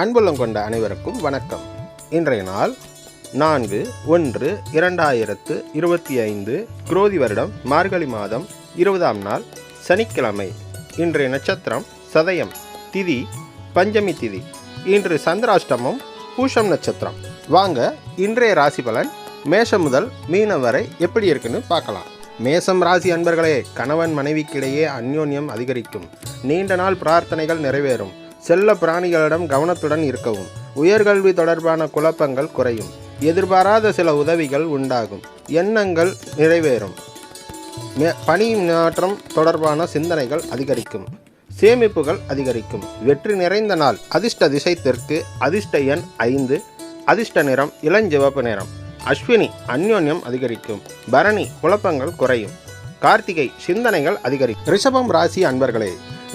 அன்புள்ளம் கொண்ட அனைவருக்கும் வணக்கம். இன்றைய நாள் 4/1/2025 குரோதி வருடம் மார்கழி மாதம் 20ஆம் நாள் சனிக்கிழமை. இன்றைய நட்சத்திரம் சதயம், திதி பஞ்சமி திதி. இன்று சந்திராஷ்டமம், பூஷம் நட்சத்திரம். வாங்க இன்றைய ராசி பலன் மேஷம் முதல் மீனம் வரை எப்படி இருக்குன்னு பார்க்கலாம். மேசம் ராசி அன்பர்களே, கணவன் மனைவிக்கிடையே அந்யோன்யம் அதிகரிக்கும். நீண்ட நாள் பிரார்த்தனைகள் நிறைவேறும். செல்ல பிராணிகளிடம் கவனத்துடன் இருக்கவும். உயர்கல்வி தொடர்பான குழப்பங்கள் குறையும். எதிர்பாராத சில உதவிகள் உண்டாகும். எண்ணங்கள் நிறைவேறும். பணி மாற்றம் தொடர்பான சிந்தனைகள் அதிகரிக்கும். சேமிப்புகள் அதிகரிக்கும். வெற்றி நிறைந்த நாள். அதிர்ஷ்ட திசை தெற்கு. அதிர்ஷ்ட எண் 5. அதிர்ஷ்ட நிறம் இளஞ்சிவப்பு நிறம். அஸ்வினி அந்யோன்யம் அதிகரிக்கும். பரணி குழப்பங்கள் குறையும். கார்த்திகை சிந்தனைகள் அதிகரிக்கும். ரிஷபம் ராசி அன்பர்களே,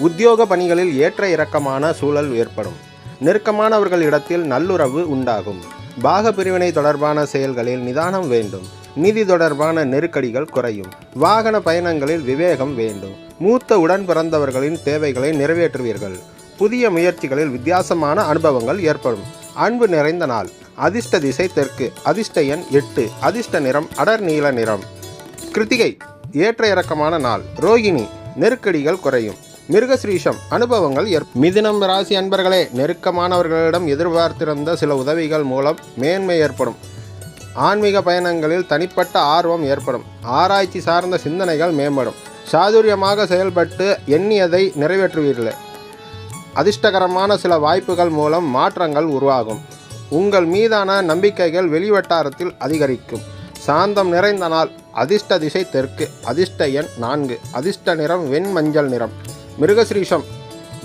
உத்தியோக பணிகளில் ஏற்ற இறக்கமான சூழல் ஏற்படும். நெருக்கமானவர்களிடத்தில் நல்லுறவு உண்டாகும். பாக பிரிவினை தொடர்பான செயல்களில் நிதானம் வேண்டும். நிதி தொடர்பான நெருக்கடிகள் குறையும். வாகன பயணங்களில் விவேகம் வேண்டும். மூத்த உடன் பிறந்தவர்களின் தேவைகளை நிறைவேற்றுவீர்கள். புதிய முயற்சிகளில் வித்தியாசமான அனுபவங்கள் ஏற்படும். அன்பு நிறைந்த நாள். அதிர்ஷ்ட திசை தெற்கு. அதிர்ஷ்ட எண் 8. அதிர்ஷ்ட நிறம் அடர் நீல நிறம். கிருத்திகை ஏற்ற இறக்கமான நாள். ரோகிணி நெருக்கடிகள் குறையும். மிருகஸ்ரீஷம் அனுபவங்கள் மிதுனம் ராசி அன்பர்களே, நெருக்கமானவர்களிடம் எதிர்பார்த்திருந்த சில உதவிகள் மூலம் மேன்மை ஏற்படும். ஆன்மீக பயணங்களில் தனிப்பட்ட ஆர்வம் ஏற்படும். ஆராய்ச்சி சார்ந்த சிந்தனைகள் மேம்படும். சாதுரியமாக செயல்பட்டு எண்ணியதை நிறைவேற்றுவீர்கள். அதிர்ஷ்டகரமான சில வாய்ப்புகள் மூலம் மாற்றங்கள் உருவாகும். உங்கள் மீதான நம்பிக்கைகள் வெளிவட்டாரத்தில் அதிகரிக்கும். சாந்தம் நிறைந்த நாள். அதிர்ஷ்ட திசை தெற்கு. அதிர்ஷ்ட எண் 4. அதிர்ஷ்ட நிறம் வெண்மஞ்சள் நிறம். மிருகஸ்ரீஷம்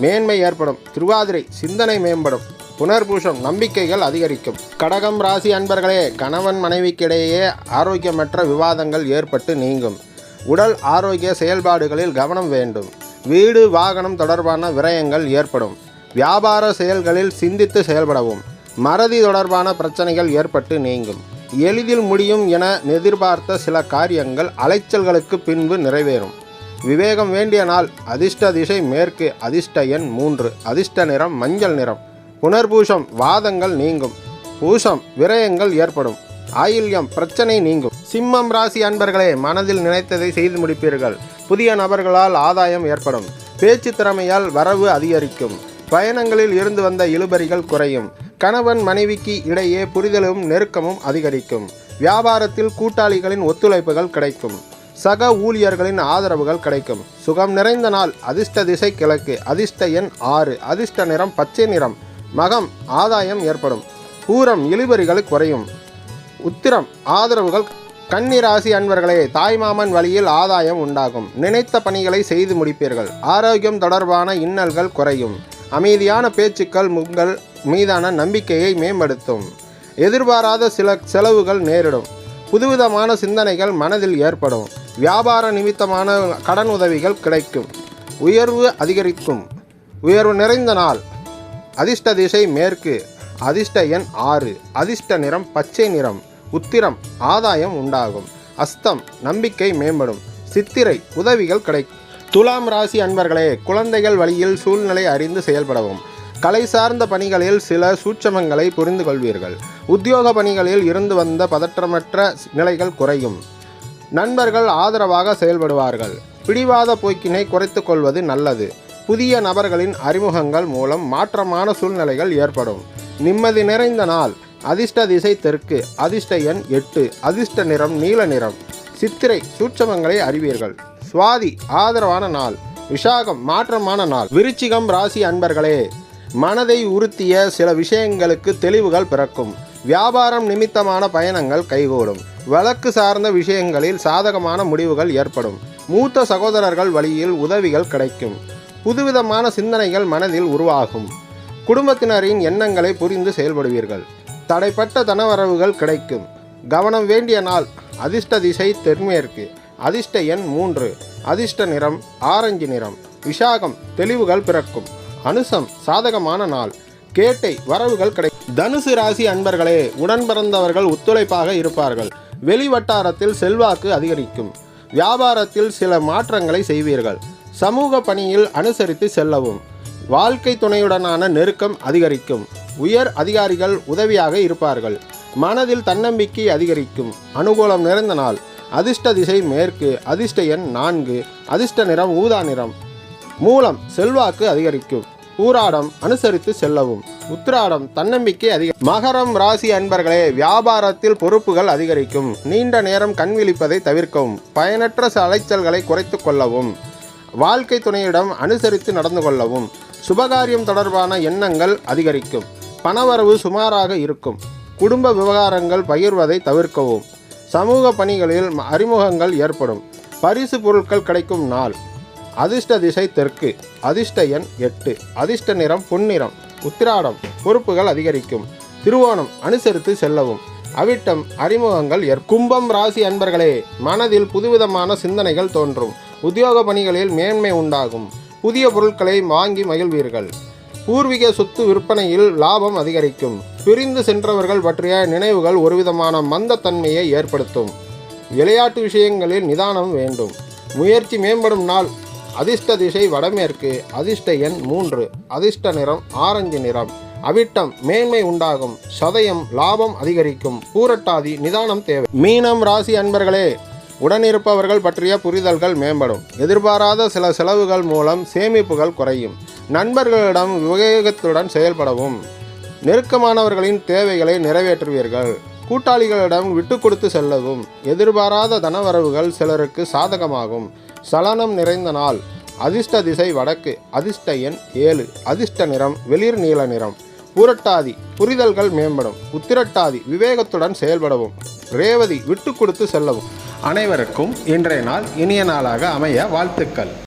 மேன்மை ஏற்படும். திருவாதிரை சிந்தனை மேம்படும். புனர்பூஷம் நம்பிக்கைகள் அதிகரிக்கும். கடகம் ராசி அன்பர்களே, கணவன் மனைவிக்கிடையே ஆரோக்கியமற்ற விவாதங்கள் ஏற்பட்டு நீங்கும். உடல் ஆரோக்கிய செயல்பாடுகளில் கவனம் வேண்டும். வீடு வாகனம் தொடர்பான விரயங்கள் ஏற்படும். வியாபார செயல்களில் சிந்தித்து செயல்படவும். மறதி தொடர்பான பிரச்சனைகள் ஏற்பட்டு நீங்கும். எளிதில் முடியும் என எதிர்பார்த்த சில காரியங்கள் அலைச்சல்களுக்கு பின்பு நிறைவேறும். விவேகம் வேண்டிய நாள். அதிர்ஷ்ட திசை மேற்கு. அதிர்ஷ்ட எண் 3. அதிர்ஷ்ட நிறம் மஞ்சள் நிறம். புனர்பூஷம் வாதங்கள் நீங்கும். பூஷம் விரயங்கள் ஏற்படும். ஆயில்யம் பிரச்சனை நீங்கும். சிம்மம் ராசி அன்பர்களே, மனதில் நினைத்ததை செய்து முடிப்பீர்கள். புதிய நபர்களால் ஆதாயம் ஏற்படும். பேச்சு திறமையால் வரவு அதிகரிக்கும். பயணங்களில் இருந்து வந்த இழுபறிகள் குறையும். கணவன் மனைவிக்கு இடையே புரிதலும் நெருக்கமும் அதிகரிக்கும். வியாபாரத்தில் கூட்டாளிகளின் ஒத்துழைப்புகள் கிடைக்கும். சக ஊழியர்களின் ஆதரவுகள் கிடைக்கும். சுகம் நிறைந்த நாள். அதிர்ஷ்ட திசை கிழக்கு. அதிர்ஷ்ட எண் 6. அதிர்ஷ்ட நிறம் பச்சை நிறம். மகம் ஆதாயம் ஏற்படும். பூரம் இழுபறிகள் குறையும். உத்திரம் ஆதரவுகள். கன்னி ராசி அன்பர்களே, தாய்மாமன் வழியில் ஆதாயம் உண்டாகும். நினைத்த பணிகளை செய்து முடிப்பீர்கள். ஆரோக்கியம் தொடர்பான இன்னல்கள் குறையும். அமைதியான பேச்சுக்கள் உங்கள் மீதான நம்பிக்கையை மேம்படுத்தும். எதிர்பாராத சில செலவுகள் நேரிடும். புதுவிதமான சிந்தனைகள் மனதில் ஏற்படும். வியாபார நிமித்தமான கடன் உதவிகள் கிடைக்கும். உயர்வு அதிகரிக்கும். உயர்வு நிறைந்த நாள். அதிர்ஷ்ட திசை மேற்கு. அதிர்ஷ்ட எண் 6. அதிர்ஷ்ட நிறம் பச்சை நிறம். உத்திரம் ஆதாயம் உண்டாகும். அஸ்தம் நம்பிக்கை மேம்படும். சித்திரை உதவிகள் கிடைக்கும். துலாம் ராசி அன்பர்களே, குழந்தைகள் வழியில் சூழ்நிலை அறிந்து செயல்படவும். கலை சார்ந்த பணிகளில் சில சூட்சமங்களை புரிந்து கொள்வீர்கள். உத்தியோக பணிகளில் இருந்து வந்த பதற்றமற்ற நிலைகள் குறையும். நண்பர்கள் ஆதரவாக செயல்படுவார்கள். பிடிவாத போக்கினை குறைத்து கொள்வது நல்லது. புதிய நபர்களின் அறிமுகங்கள் மூலம் மாற்றமான சூழ்நிலைகள் ஏற்படும். நிம்மதி நிறைந்த நாள். அதிர்ஷ்ட திசை தெற்கு. அதிர்ஷ்ட எண் 8. அதிர்ஷ்ட நிறம் நீல நிறம். சித்திரை சூட்சமங்களை அறிவீர்கள். சுவாதி ஆதரவான நாள். விஷாகம் மாற்றமான நாள். விருச்சிகம் ராசி அன்பர்களே, மனதை உறுத்திய சில விஷயங்களுக்கு தெளிவுகள் பிறக்கும். வியாபாரம் நிமித்தமான பயணங்கள் கைகூடும். வழக்கு சார்ந்த விஷயங்களில் சாதகமான முடிவுகள் ஏற்படும். மூத்த சகோதரர்கள் வழியில் உதவிகள் கிடைக்கும். புதுவிதமான சிந்தனைகள் மனதில் உருவாகும். குடும்பத்தினரின் எண்ணங்களை புரிந்து செயல்படுவீர்கள். தடைப்பட்ட தனவரவுகள் கிடைக்கும். கவனம் வேண்டிய நாள். அதிர்ஷ்ட திசை தென்மேற்கு. அதிர்ஷ்ட எண் 3. அதிர்ஷ்ட நிறம் ஆரஞ்சு நிறம். விஷாகம் தெளிவுகள் பிறக்கும். அனுசம் சாதகமான நாள். கேட்டை வரவுகள் கிடைக்கும். தனுசு ராசி அன்பர்களே, உடன் பிறந்தவர்கள் ஒத்துழைப்பாக இருப்பார்கள். வெளிவட்டாரத்தில் செல்வாக்கு அதிகரிக்கும். வியாபாரத்தில் சில மாற்றங்களை செய்வீர்கள். சமூக பணியில் அனுசரித்து செல்லவும். வாழ்க்கை துணையுடனான நெருக்கம் அதிகரிக்கும். உயர் அதிகாரிகள் உதவியாக இருப்பார்கள். மனதில் தன்னம்பிக்கை அதிகரிக்கும். அனுகூலம் நிறைந்த நாள். அதிர்ஷ்ட திசை மேற்கு. அதிர்ஷ்ட எண் 4. அதிர்ஷ்ட நிறம் ஊதா நிறம். மூலம் செல்வாக்கு அதிகரிக்கும். பூராடம் அனுசரித்து செல்லவும். உத்திராடம் தன்னம்பிக்கை மகரம் ராசி அன்பர்களே, வியாபாரத்தில் பொறுப்புகள் அதிகரிக்கும். நீண்ட நேரம் கண் விழிப்பதை தவிர்க்கவும். பயனற்ற அலைச்சல்களை குறைத்து கொள்ளவும். வாழ்க்கை துணையிடம் அனுசரித்து நடந்து கொள்ளவும். சுபகாரியம் தொடர்பான எண்ணங்கள் அதிகரிக்கும். பணவரவு சுமாராக இருக்கும். குடும்ப விவகாரங்கள் பகிர்வதை தவிர்க்கவும். சமூக பணிகளில் அறிமுகங்கள் ஏற்படும். பரிசு பொருட்கள் கிடைக்கும் நாள். அதிர்ஷ்ட திசை தெற்கு. அதிர்ஷ்ட எண் 8. அதிர்ஷ்ட நிறம் பொன்னிறம். உத்திராடம் பொறுப்புகள் அதிகரிக்கும். திருவோணம் அனுசரித்து செல்லவும். அவிட்டம் அறிமுகங்கள் கும்பம் ராசி அன்பர்களே, மனதில் புதுவிதமான சிந்தனைகள் தோன்றும். உத்தியோக பணிகளில் மேன்மை உண்டாகும். புதிய பொருட்களை வாங்கி மகிழ்வீர்கள். பூர்வீக சொத்து விற்பனையில் லாபம் அதிகரிக்கும். பிரிந்து சென்றவர்கள் பற்றிய நினைவுகள் ஒருவிதமான மந்தத்தன்மையை ஏற்படுத்தும். விளையாட்டு விஷயங்களில் நிதானம் வேண்டும். முயற்சி மேம்படும் நாள். அதிர்ஷ்ட திசை வடமேற்கு. அதிர்ஷ்ட எண் 3. அதிர்ஷ்ட நிறம் ஆரஞ்சு நிறம். அவிட்டம் மேன்மை உண்டாகும். சதயம் லாபம் அதிகரிக்கும். பூரட்டாதி நிதானம் தேவை. மீனம் ராசி அன்பர்களே, உடனிருப்பவர்கள் பற்றிய புரிதல்கள் மேம்படும். எதிர்பாராத சில செலவுகள் மூலம் சேமிப்புகள் குறையும். நண்பர்களிடம் விவேகத்துடன் செயல்படவும். நெருக்கமானவர்களின் தேவைகளை நிறைவேற்றுவீர்கள். கூட்டாளிகளிடம் விட்டு கொடுத்து செல்லவும். எதிர்பாராத தனவரவுகள் சிலருக்கு சாதகமாகும். சலனம் நிறைந்த நாள். அதிர்ஷ்ட திசை வடக்கு. அதிர்ஷ்ட எண் 7. அதிர்ஷ்ட நிறம் வெளிர் நீல நிறம். பூரட்டாதி புரிதல்கள் மேம்படும். உத்திரட்டாதி விவேகத்துடன் செயல்படவும். ரேவதி விட்டு கொடுத்து செல்லவும். அனைவருக்கும் இன்றைய நாள் இனிய நாளாக அமைய வாழ்த்துக்கள்.